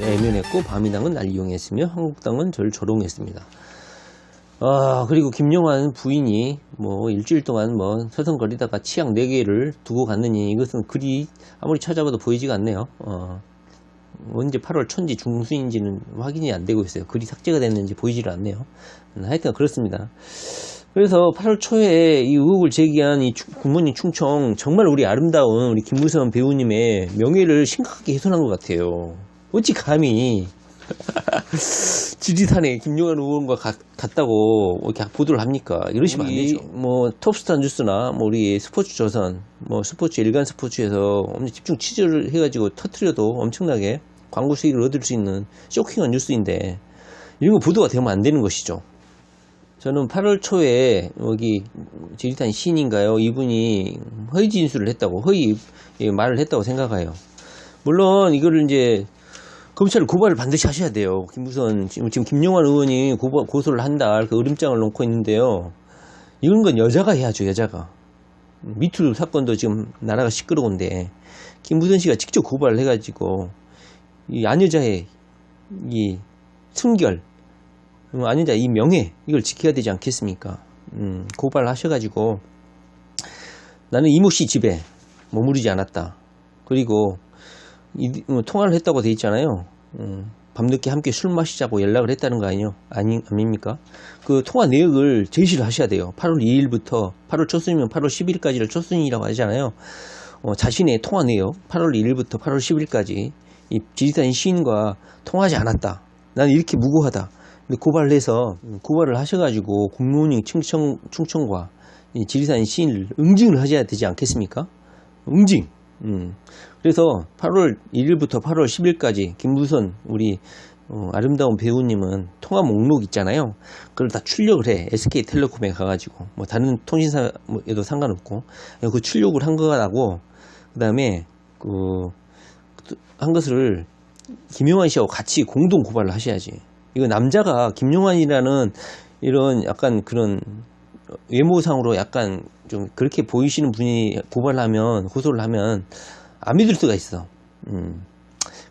애면했고 바민당은 날 이용했으며 한국당은 저를 조롱했습니다. 그리고 김용환 부인이 뭐 일주일 동안 뭐 서성거리다가 치약 4개를 두고 갔느니 이것은 글이 아무리 찾아봐도 보이지가 않네요. 언제 8월 초인지 중순인지는 확인이 안 되고 있어요. 글이 삭제가 됐는지 보이지를 않네요. 하여튼 그렇습니다. 그래서 8월 초에 이 의혹을 제기한 이 굿모닝 충청, 정말 우리 아름다운 우리 김무선 배우님의 명예를 심각하게 훼손한 것 같아요. 어찌 감히 지리산에 김용환 의원과 같다고 이렇게 보도를 합니까? 이러시면 안 되죠. 뭐 톱스타 뉴스나 뭐 우리 스포츠 조선, 뭐 스포츠 일간 스포츠에서 엄청 집중 취재를 해가지고 터트려도 엄청나게 광고 수익을 얻을 수 있는 쇼킹한 뉴스인데 이런 거 보도가 되면 안 되는 것이죠. 저는 8월 초에 여기 지리산 시인인가요? 이분이 허위 진술을 했다고, 허위 말을 했다고 생각해요. 물론 이거를 이제 검찰을 고발을 반드시 하셔야 돼요. 김무선, 지금 김용환 의원이 고소를 한다, 그 으름장을 놓고 있는데요. 이런 건 여자가 해야죠, 여자가. 미투 사건도 지금 나라가 시끄러운데, 김무선 씨가 직접 고발을 해가지고, 이 안여자의 이 순결, 안여자 이 명예, 이걸 지켜야 되지 않겠습니까? 고발을 하셔가지고, 나는 이모 씨 집에 머무르지 않았다. 그리고, 통화를 했다고 돼 있잖아요. 밤늦게 함께 술 마시자고 연락을 했다는 거 아닙니까? 그 통화 내역을 제시를 하셔야 돼요. 8월 2일부터 8월 초순이면 8월 10일까지를 초순이라고 하잖아요. 자신의 통화 내역 8월 1일부터 8월 10일까지 이 지리산 시인과 통화하지 않았다. 나는 이렇게 무고하다. 근데 고발을 해서 고발을 하셔가지고 굿모닝 충청과 이 지리산 시인을 응징을 하셔야 되지 않겠습니까? 응징. 그래서 8월 1일부터 8월 10일까지 김무선 우리 아름다운 배우님은 통화 목록 있잖아요. 그걸 다 출력을 해. SK텔레콤에 가가지고 뭐 다른 통신사에도 상관없고 그 출력을 한 거라고. 그 다음에 한 것을 김용환 씨하고 같이 공동 고발을 하셔야지. 이거 남자가 김용환이라는 이런 약간 그런 외모상으로 약간 좀 그렇게 보이시는 분이 고소를 하면 안 믿을 수가 있어.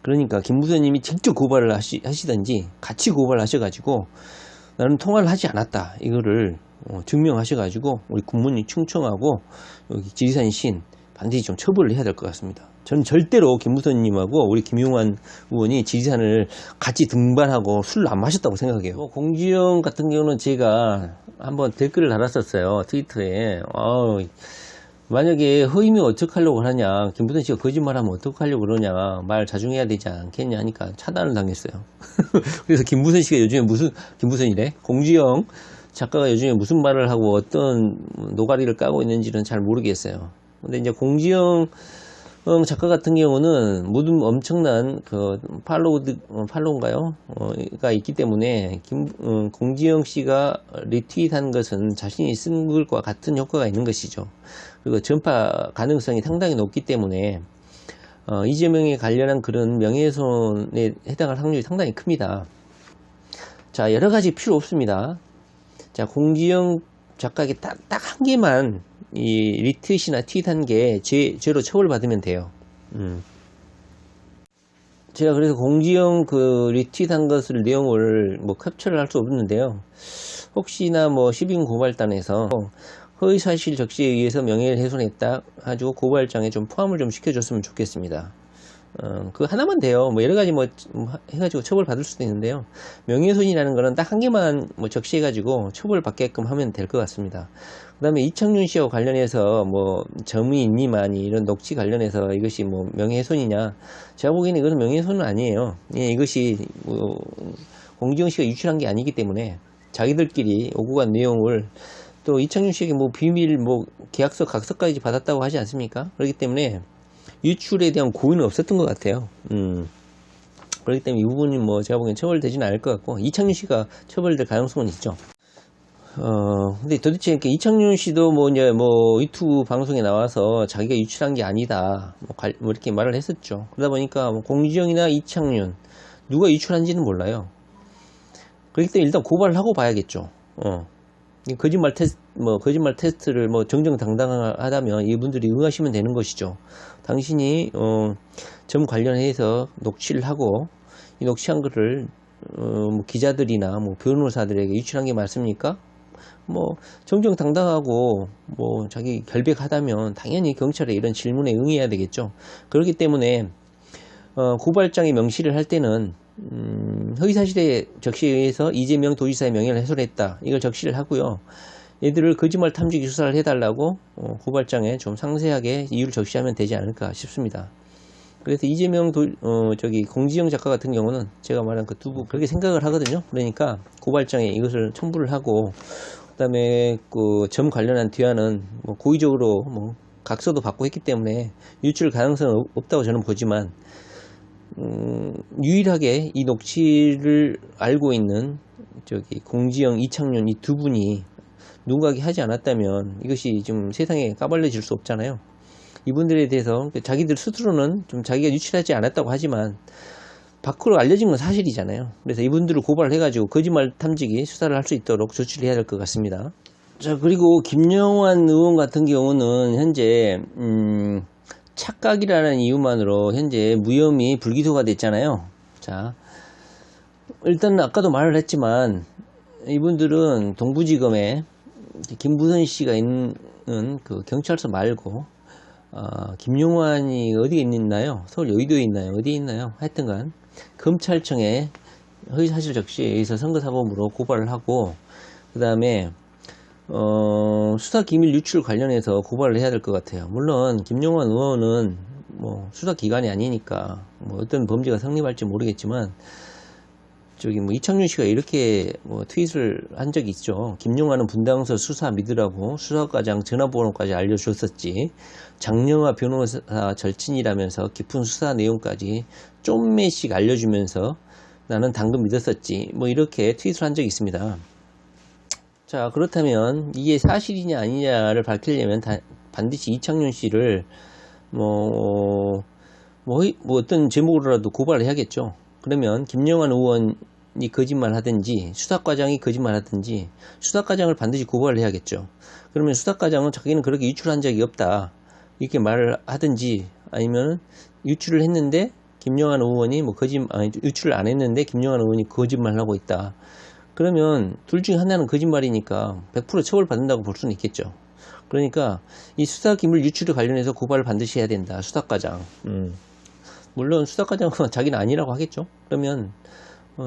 그러니까 김무선님이 직접 고발을 하시든지 같이 고발을 하셔가지고 나는 통화를 하지 않았다. 이거를 증명하셔가지고 우리 굿모닝 충청하고 여기 지리산 시인 반드시 좀 처벌을 해야 될 것 같습니다. 전 절대로 김무선님하고 우리 김용환 의원이 지리산을 같이 등반하고 술을 안 마셨다고 생각해요. 공지영 같은 경우는 제가 한번 댓글을 달았었어요. 트위터에. 만약에 허위면 어떡하려고 하냐, 김무선 씨가 거짓말하면 어떡하려고 그러냐, 말 자중해야 되지 않겠냐 하니까 차단을 당했어요. 그래서 김무선 씨가 요즘에 김무선이래? 공지영 작가가 요즘에 무슨 말을 하고 어떤 노가리를 까고 있는지는 잘 모르겠어요. 근데 이제 공지영 작가 같은 경우는 모든 엄청난 팔로우인가요? 가 있기 때문에 공지영 씨가 리트윗한 것은 자신이 쓴 글과 같은 효과가 있는 것이죠. 그리고 전파 가능성이 상당히 높기 때문에 이재명에 관련한 그런 명예훼손에 해당할 확률이 상당히 큽니다. 자, 여러 가지 필요 없습니다. 자, 공지영 작가에게 딱 한 개만 이 리트윗이나 트윗한 게 죄로 처벌받으면 돼요. 제가 그래서 공지영 리트윗한 것을 내용을 뭐 캡처를 할 수 없는데요. 혹시나 뭐 시빈 고발단에서 허위사실 적시에 의해서 명예를 훼손했다 가지고 고발장에 좀 포함을 좀 시켜줬으면 좋겠습니다. 그거 하나만 돼요. 뭐 여러 가지 뭐 해가지고 처벌 받을 수도 있는데요. 명예훼손이라는 거는 딱 한 개만 뭐 적시해가지고 처벌 받게끔 하면 될 것 같습니다. 그 다음에 이창윤 씨와 관련해서 뭐 점이 있니만이 이런 녹취 관련해서 이것이 뭐 명예훼손이냐, 제가 보기에는 이것은 명예훼손은 아니에요. 예, 이것이 뭐 공지영 씨가 유출한 게 아니기 때문에 자기들끼리 오고 간 내용을, 또 이창윤 씨에게 뭐 비밀 뭐 계약서 각서까지 받았다고 하지 않습니까? 그렇기 때문에 유출에 대한 고의는 없었던 것 같아요. 그렇기 때문에 이 부분이 뭐 제가 보기엔 처벌되지는 않을 것 같고, 이창윤 씨가 처벌될 가능성은 있죠. 근데 도대체 이렇게 이창윤 씨도 뭐 이제 뭐 유튜브 방송에 나와서 자기가 유출한 게 아니다, 뭐 이렇게 말을 했었죠. 그러다 보니까 뭐 공지영이나 이창윤 누가 유출한지는 몰라요. 그렇기 때문에 일단 고발을 하고 봐야겠죠. 거짓말 테스트를 뭐 정정당당하다면 이분들이 응하시면 되는 것이죠. 당신이 점 관련해서 녹취를 하고 이 녹취한 글을 뭐 기자들이나 뭐 변호사들에게 유출한 게 맞습니까? 뭐 정정당당하고 뭐 자기 결백하다면 당연히 경찰에 이런 질문에 응해야 되겠죠. 그렇기 때문에 고발장에 명시를 할 때는 허위사실에 적시에 의해서 이재명 도지사의 명예를 훼손했다, 이걸 적시를 하고요. 얘들을 거짓말 탐지기 수사를 해달라고 고발장에 좀 상세하게 이유를 적시하면 되지 않을까 싶습니다. 그래서 이재명 공지영 작가 같은 경우는 제가 말한 그 두 분 그렇게 생각을 하거든요. 그러니까 고발장에 이것을 첨부를 하고, 그다음에 그 점 관련한 뒤안은 뭐 고의적으로 뭐 각서도 받고 했기 때문에 유출 가능성은 없다고 저는 보지만, 유일하게 이 녹취를 알고 있는 공지영, 이창윤 이 두 분이 누군가에게 하지 않았다면 이것이 좀 세상에 까발려질 수 없잖아요. 이분들에 대해서 자기들 스스로는 좀 자기가 유출하지 않았다고 하지만 밖으로 알려진 건 사실이잖아요. 그래서 이분들을 고발을 해가지고 거짓말 탐지기 수사를 할 수 있도록 조치를 해야 될 것 같습니다. 자, 그리고 김영환 의원 같은 경우는 현재 착각이라는 이유만으로 현재 무혐의 불기소가 됐잖아요. 자, 일단 아까도 말을 했지만 이분들은 동부지검에 김부선 씨가 있는 그 경찰서 말고 김용환이 어디에 있나요? 서울 여의도에 있나요? 어디에 있나요? 하여튼간 검찰청에 허위사실 적시에 의해서 선거사범으로 고발을 하고, 그 다음에 수사기밀 유출 관련해서 고발을 해야 될 것 같아요. 물론 김용환 의원은 뭐 수사기관이 아니니까 뭐 어떤 범죄가 성립할지 모르겠지만, 뭐 이창윤 씨가 이렇게 뭐 트윗을 한 적이 있죠. 김용환은 분당서 수사 믿으라고 수사과장 전화번호까지 알려줬었지. 장영하 변호사 절친이라면서 깊은 수사 내용까지 좀매씩 알려주면서 나는 당근 믿었었지. 뭐 이렇게 트윗을 한 적이 있습니다. 자, 그렇다면 이게 사실이냐 아니냐를 밝히려면 반드시 이창윤 씨를 뭐 어떤 제목으로라도 고발을 해야겠죠. 그러면 김영환 의원이 거짓말 하든지 수사과장이 거짓말 하든지 수사과장을 반드시 고발을 해야겠죠. 그러면 수사과장은 자기는 그렇게 유출한 적이 없다, 이렇게 말을 하든지, 아니면 유출을 했는데 김영환 의원이 유출을 안 했는데 김영환 의원이 거짓말을 하고 있다. 그러면 둘 중에 하나는 거짓말이니까 100% 처벌받는다고 볼 수는 있겠죠. 그러니까 이 수사기밀 유출에 관련해서 고발을 반드시 해야 된다, 수사과장. 물론 수사과장은 자기는 아니라고 하겠죠. 그러면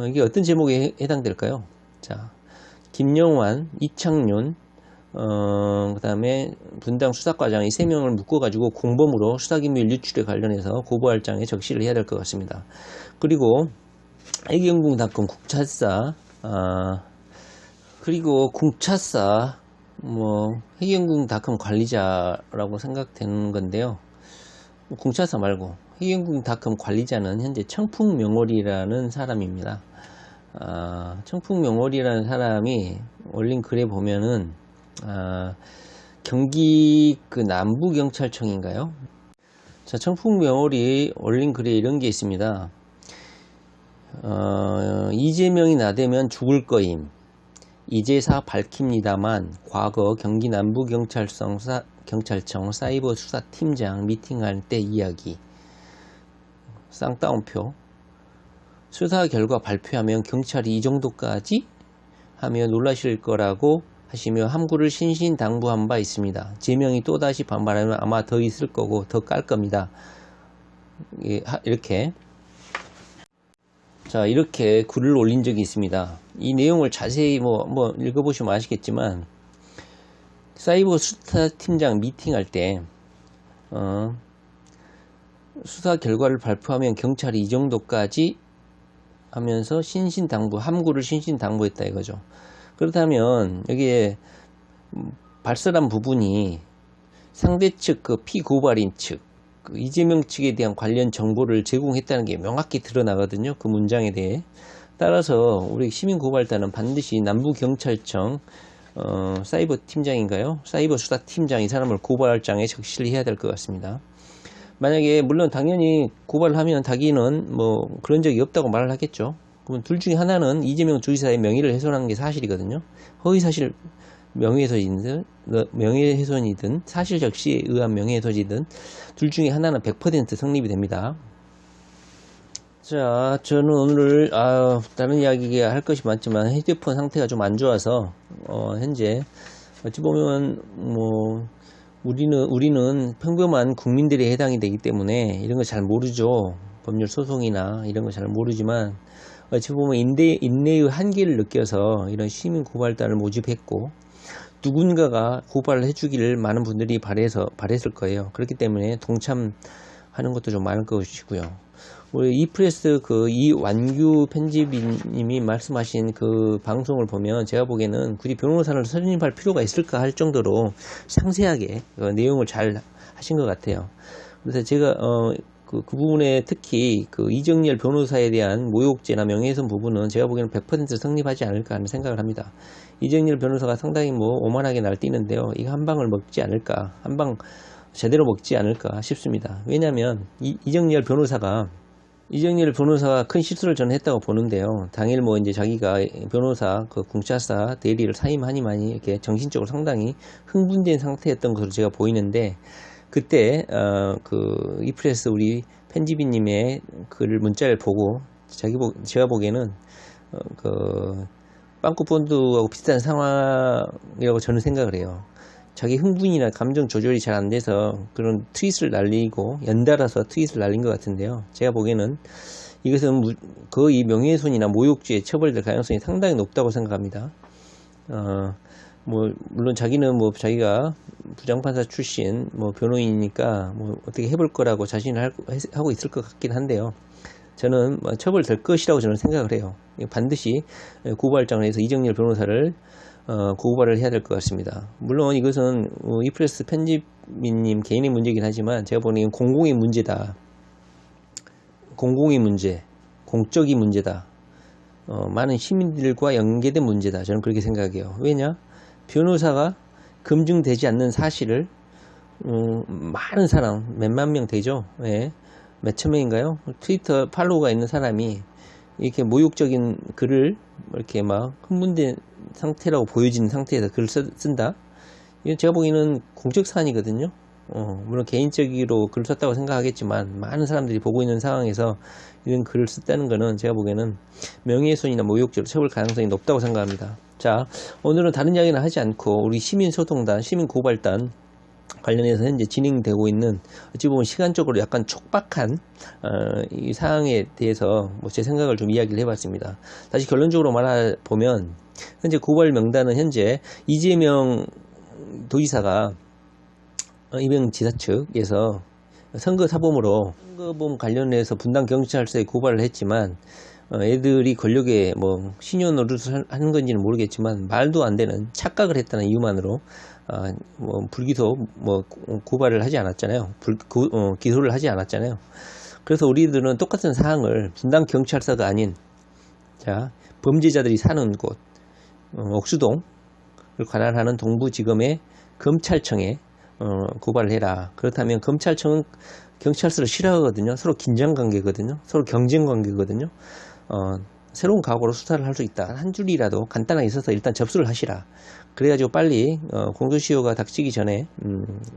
이게 어떤 제목에 해당될까요? 자, 김영환, 이창윤, 그 다음에 분당 수사과장 이 세 명을 묶어가지고 공범으로 수사기밀 유출에 관련해서 고발장에 적시를 해야 될 것 같습니다. 그리고 애경궁닷컴 국차사, 그리고 궁차사, 해경궁닷컴 관리자라고 생각되는 건데요. 궁차사 말고 해경궁닷컴 관리자는 현재 청풍명월이라는 사람입니다. 청풍명월이라는 사람이 올린 글에 보면은 경기 그 남부경찰청인가요? 자, 청풍명월이 올린 글에 이런 게 있습니다. 이재명이 나대면 죽을 거임. 이제사 밝힙니다만 과거 경기 남부경찰청 사이버 수사팀장 미팅할 때 이야기. 쌍따옴표. 수사 결과 발표하면 경찰이 이 정도까지 하며 놀라실 거라고 하시며 함구를 신신당부한 바 있습니다. 제명이 또다시 반발하면 아마 더 있을 거고 더 깔 겁니다. 이렇게. 자, 이렇게 글을 올린 적이 있습니다. 이 내용을 자세히 한번 읽어보시면 아시겠지만, 사이버 수사 팀장 미팅할 때 수사 결과를 발표하면 경찰이 이 정도까지 하면서 신신당부, 함구를 신신당부했다 이거죠. 그렇다면 여기에 발설한 부분이 상대 측 그 피고발인 측 이재명 측에 대한 관련 정보를 제공했다는 게 명확히 드러나거든요. 그 문장에 대해. 따라서 우리 시민고발단은 반드시 남부경찰청 사이버 팀장인가요? 사이버 수사팀장 이 사람을 고발장에 적시를 해야 될 것 같습니다. 만약에 물론 당연히 고발을 하면 자기는 그런 적이 없다고 말을 하겠죠. 그러면 둘 중에 하나는 이재명 주지사의 명의를 훼손하는 게 사실이거든요. 허위사실 명예훼손이든 사실 적시에 의한 명예훼손이든 둘 중에 하나는 100% 성립이 됩니다. 자, 저는 오늘 다른 이야기 할 것이 많지만 휴대폰 상태가 좀 안 좋아서 현재 어찌 보면 뭐 우리는 평범한 국민들이 해당이 되기 때문에 이런 거 잘 모르죠. 법률 소송이나 이런 거 잘 모르지만 어찌 보면 인내의 한계를 느껴서 이런 시민 고발단을 모집했고, 누군가가 고발을 해주기를 많은 분들이 바랬을 거예요. 그렇기 때문에 동참하는 것도 좀 많을 것이고요. 우리 이프레스 이완규 편집인님이 말씀하신 그 방송을 보면 제가 보기에는 굳이 변호사를 선임할 필요가 있을까 할 정도로 상세하게 내용을 잘 하신 것 같아요. 그래서 제가 그 부분에 특히 이정열 변호사에 대한 모욕죄나 명예훼손 부분은 제가 보기에는 100% 성립하지 않을까 하는 생각을 합니다. 이정열 변호사가 상당히 오만하게 날뛰는데요. 이거 한 방을 먹지 않을까, 한 방 제대로 먹지 않을까 싶습니다. 왜냐하면 이정열 변호사가 큰 실수를 저는 했다고 보는데요. 당일 이제 자기가 변호사 궁차사 대리를 사임하니만이 이렇게 정신적으로 상당히 흥분된 상태였던 것으로 제가 보이는데, 그때 이프레스 우리 편집인님의 문자를 보고 제가 보기에는 빵꾸 본드하고 비슷한 상황이라고 저는 생각을 해요. 자기 흥분이나 감정 조절이 잘 안 돼서 그런 트윗을 날리고 연달아서 트윗을 날린 것 같은데요. 제가 보기에는 이것은 거의 명예훼손이나 모욕죄에 처벌될 가능성이 상당히 높다고 생각합니다. 물론 자기는 자기가 부장판사 출신 변호인이니까 어떻게 해볼 거라고 자신을 하고 있을 것 같긴 한데요. 저는 처벌될 것이라고 저는 생각을 해요. 반드시 고발장을 해서 이정열 변호사를 고발을 해야 될 것 같습니다. 물론 이것은 이프레스 편집인님 개인의 문제이긴 하지만 제가 보기엔 공공의 문제다. 공공의 문제, 공적인 문제다. 많은 시민들과 연계된 문제다. 저는 그렇게 생각해요. 왜냐? 변호사가 검증되지 않는 사실을 많은 사람, 몇만 명 되죠? 예. 몇천 명인가요? 트위터 팔로우가 있는 사람이 이렇게 모욕적인 글을 이렇게 흥분된 상태라고 보여지는 상태에서 글을 쓴다? 이건 제가 보기에는 공적 사안이거든요. 물론 개인적으로 글을 썼다고 생각하겠지만 많은 사람들이 보고 있는 상황에서 이런 글을 썼다는 것은 제가 보기에는 명예훼손이나 모욕죄로 처벌 가능성이 높다고 생각합니다. 자, 오늘은 다른 이야기는 하지 않고 우리 시민소통단, 시민고발단 관련해서 현재 진행되고 있는 어찌 보면 시간적으로 약간 촉박한 이 사항에 대해서 제 생각을 좀 이야기를 해봤습니다. 다시 결론적으로 말해보면 현재 고발 명단은 현재 이재명 도지사가 이명 지사 측에서 선거사범으로 선거범 관련해서 분당 경찰서에 고발을 했지만 애들이 권력에 신용 노릇을 하는 건지는 모르겠지만 말도 안 되는 착각을 했다는 이유만으로 불기소 고발을 하지 않았잖아요. 기소를 하지 않았잖아요. 그래서 우리들은 똑같은 사항을 분당 경찰서가 아닌 범죄자들이 사는 곳 옥수동을 관할하는 동부지검의 검찰청에 고발을 해라. 그렇다면 검찰청은 경찰서를 싫어하거든요. 서로 긴장관계거든요. 서로 경쟁관계거든요. 새로운 각오로 수사를 할 수 있다. 한 줄이라도 간단하게 있어서 일단 접수를 하시라. 그래가지고 빨리 공소시효가 닥치기 전에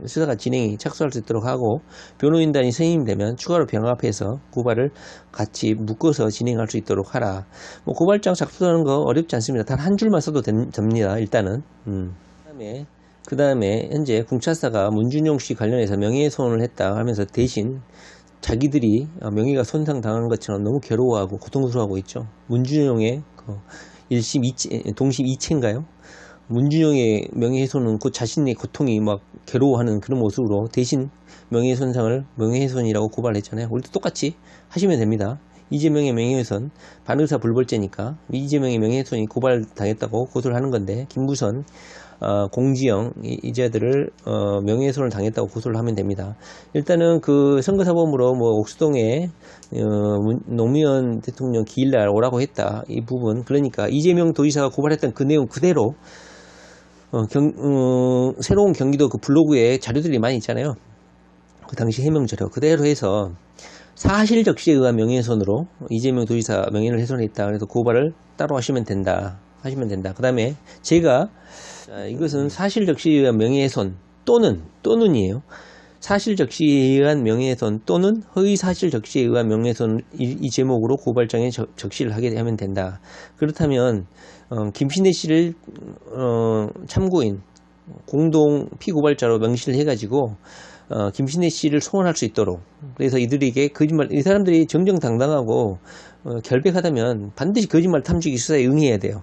수사가 착수할 수 있도록 하고, 변호인단이 선임이 되면 추가로 병합해서 고발을 같이 묶어서 진행할 수 있도록 하라. 고발장 작성하는 거 어렵지 않습니다. 단 한 줄만 써도 됩니다. 일단은. 그 다음에 현재 궁차사가 문준용 씨 관련해서 명예훼손을 했다 하면서 대신 자기들이 명예가 손상당한 것처럼 너무 괴로워하고 고통스러워하고 있죠. 문준용의 동심 이체인가요? 문준용의 명예훼손은 곧 자신의 고통이 괴로워하는 그런 모습으로 대신 명예훼손이라고 고발했잖아요. 우리도 똑같이 하시면 됩니다. 이재명의 명예훼손, 반의사 불벌죄니까 이재명의 명예훼손이 고발당했다고 고소를 하는 건데, 김부선, 공지영 이자들을 명예훼손을 당했다고 고소를 하면 됩니다. 일단은 선거사범으로 옥수동에 노무현 대통령 기일날 오라고 했다, 이 부분, 그러니까 이재명 도지사가 고발했던 그 내용 그대로 새로운 경기도 블로그에 자료들이 많이 있잖아요. 그 당시 해명 자료 그대로 해서 사실적시에 의한 명예훼손으로 이재명 도지사 명예를 훼손했다. 그래서 고발을 따로 하시면 된다. 그 다음에 제가 이것은 사실적시에 의한 명예훼손 또는이에요. 사실 적시에 의한 명예훼손 또는 허위 사실 적시에 의한 명예훼손 이 제목으로 고발장에 적시를 하게 하면 된다. 그렇다면 김신혜 씨를 참고인 공동 피고발자로 명시를 해가지고 김신혜 씨를 소환할 수 있도록, 그래서 이들에게 거짓말, 이 사람들이 정정당당하고 결백하다면 반드시 거짓말 탐지기 수사에 응해야 돼요.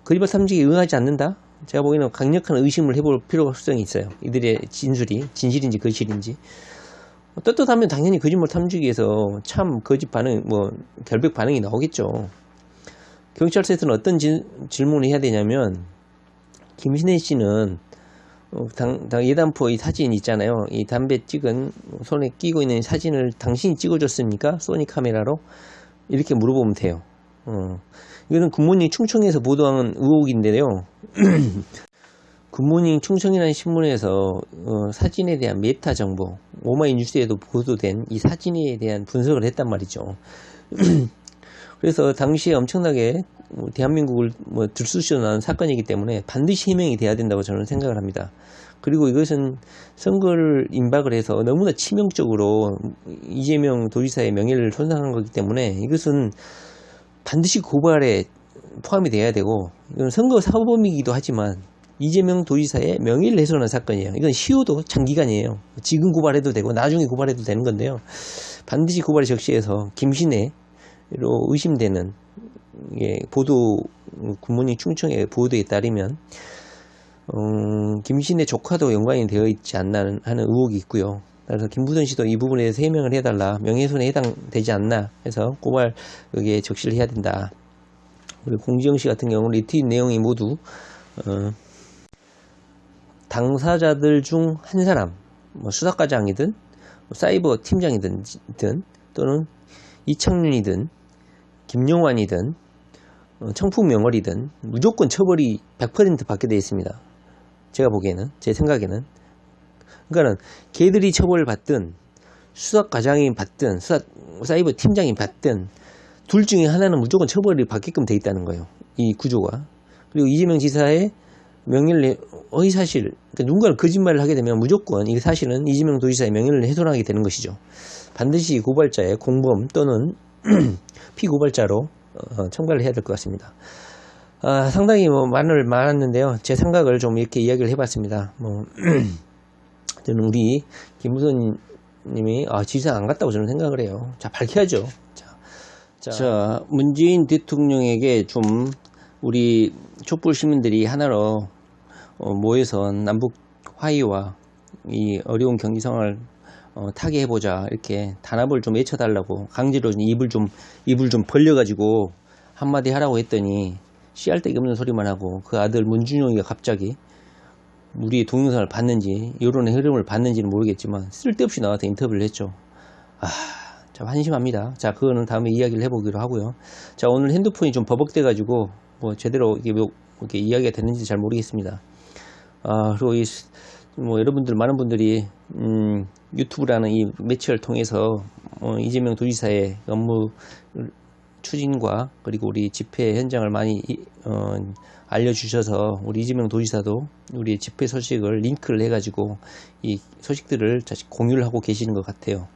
거짓말 탐지기에 응하지 않는다? 제가 보기에는 강력한 의심을 해볼 필요가 수성이 있어요. 이들의 진술이 진실인지 거실인지. 떳떳하면 당연히 거짓말 탐지기에서 참 거짓 반응, 결백 반응이 나오겠죠. 경찰서에서는 어떤 질문을 해야 되냐면, 김신혜 씨는 예단포 이 사진 있잖아요. 이 담배 찍은 손에 끼고 있는 사진을 당신이 찍어줬습니까? 소니 카메라로? 이렇게 물어보면 돼요. 이거는 굿모닝 충청에서 보도한 의혹인데요. 굿모닝 충청이라는 신문에서 사진에 대한 메타 정보, 오마이뉴스에도 보도된 이 사진에 대한 분석을 했단 말이죠. 그래서 당시에 엄청나게 대한민국을 들쑤셔난 사건이기 때문에 반드시 해명이 돼야 된다고 저는 생각을 합니다. 그리고 이것은 선거를 임박을 해서 너무나 치명적으로 이재명 도지사의 명예를 손상한 거기 때문에 이것은 반드시 고발에 포함이 돼야 되고, 이건 선거 사범이기도 하지만 이재명 도지사의 명예를 훼손한 사건이에요. 이건 시효도 장기간이에요. 지금 고발해도 되고 나중에 고발해도 되는 건데요. 반드시 고발에 적시해서 김신혜로 의심되는 보도, 굿모닝 충청의 보도에 따르면 김신혜 조카도 연관이 되어 있지 않나 하는 의혹이 있고요. 그래서 김부선 씨도 이 부분에 대해서 해명을 해달라, 명예훼손에 해당되지 않나 해서 고발 여기에 적시를 해야 된다. 그리고 공지영 씨 같은 경우는 이 트윗 내용이 모두 당사자들 중 한 사람, 수사과장이든 사이버 팀장이든 또는 이창윤이든 김용환이든 청풍명월이든 무조건 처벌이 100% 받게 되어 있습니다. 제가 보기에는, 제 생각에는. 그러니까는 걔들이 처벌을 받든 수사과장이 받든 사이버 팀장이 받든 둘 중에 하나는 무조건 처벌을 받게끔 되어 있다는 거예요. 이 구조가. 그리고 이재명 지사의 명예를 허위사실, 그러니까 누군가를 거짓말을 하게 되면 무조건 이 사실은 이재명 도지사의 명예를 훼손하게 되는 것이죠. 반드시 고발자의 공범 또는 피고발자로 첨가를 해야 될 것 같습니다. 상당히 말을 많았는데요. 제 생각을 좀 이렇게 이야기를 해봤습니다. 저는 우리 김부선 님이 지사 안 갔다고 저는 생각을 해요. 자, 밝혀야죠. 자, 문재인 대통령에게 좀 우리 촛불 시민들이 하나로 모여서 남북 화해와 이 어려운 경기 상황을 타개해보자, 이렇게 단합을 좀 외쳐달라고 강제로 입을 좀 벌려가지고 한마디 하라고 했더니 씨알데기 없는 소리만 하고, 그 아들 문준용이가 갑자기 우리의 동영상을 봤는지 여론의 흐름을 봤는지는 모르겠지만 쓸데없이 나와서 인터뷰를 했죠. 참 한심합니다. 자, 그거는 다음에 이야기를 해보기로 하고요. 자, 오늘 핸드폰이 좀 버벅대가지고 제대로 이렇게 이야기가 됐는지 잘 모르겠습니다. 그리고 여러분들, 많은 분들이 유튜브라는 이 매체를 통해서 이재명 도지사의 업무 추진과 그리고 우리 집회 현장을 많이 알려주셔서 우리 이재명 도지사도 우리 집회 소식을 링크를 해가지고 이 소식들을 다시 공유를 하고 계시는 것 같아요.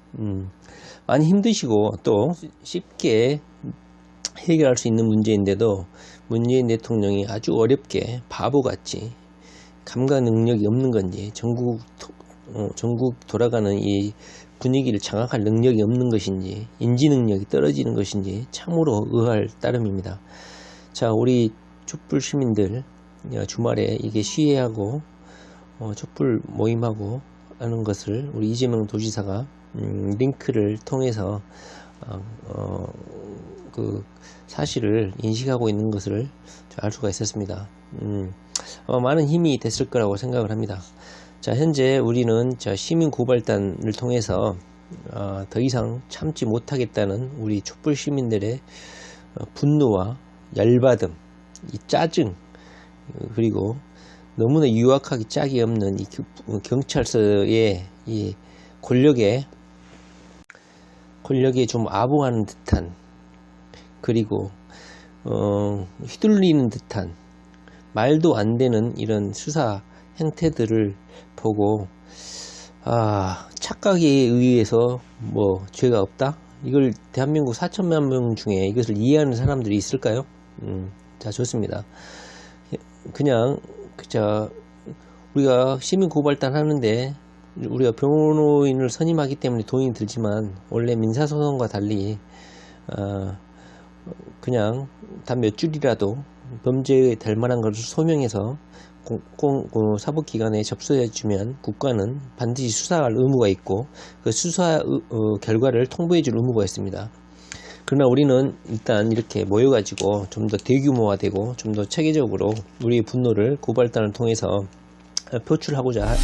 많이 힘드시고 또 쉽게 해결할 수 있는 문제인데도 문재인 대통령이 아주 어렵게 바보같이 감각 능력이 없는 건지, 전국 돌아가는 이 분위기를 장악할 능력이 없는 것인지, 인지 능력이 떨어지는 것인지 참으로 의아할 따름입니다. 자, 우리 촛불 시민들 주말에 이게 시위하고 촛불 모임하고 하는 것을 우리 이재명 도지사가 링크를 통해서 그 사실을 인식하고 있는 것을 알 수가 있었습니다. 많은 힘이 됐을 거라고 생각을 합니다. 자, 현재 우리는 시민 고발단을 통해서 더 이상 참지 못하겠다는 우리 촛불 시민들의 분노와 열받음, 이 짜증, 그리고 너무나 유약하기 짝이 없는 이 경찰서의 이 권력에 좀 아부하는 듯한, 그리고 휘둘리는 듯한 말도 안 되는 이런 수사 행태들을 보고 착각에 의해서 뭐 죄가 없다? 이걸 대한민국 4천만 명 중에 이것을 이해하는 사람들이 있을까요? 자, 좋습니다. 그냥 우리가 시민 고발단 하는데 우리가 변호인을 선임하기 때문에 돈이 들지만 원래 민사소송과 달리 그냥 단 몇 줄이라도 범죄에 될 만한 것을 소명해서 사법기관에 접수해주면 국가는 반드시 수사할 의무가 있고 그 수사 결과를 통보해줄 의무가 있습니다. 그러나 우리는 일단 이렇게 모여가지고 좀 더 대규모화되고 좀 더 체계적으로 우리의 분노를 고발단을 통해서 표출하고자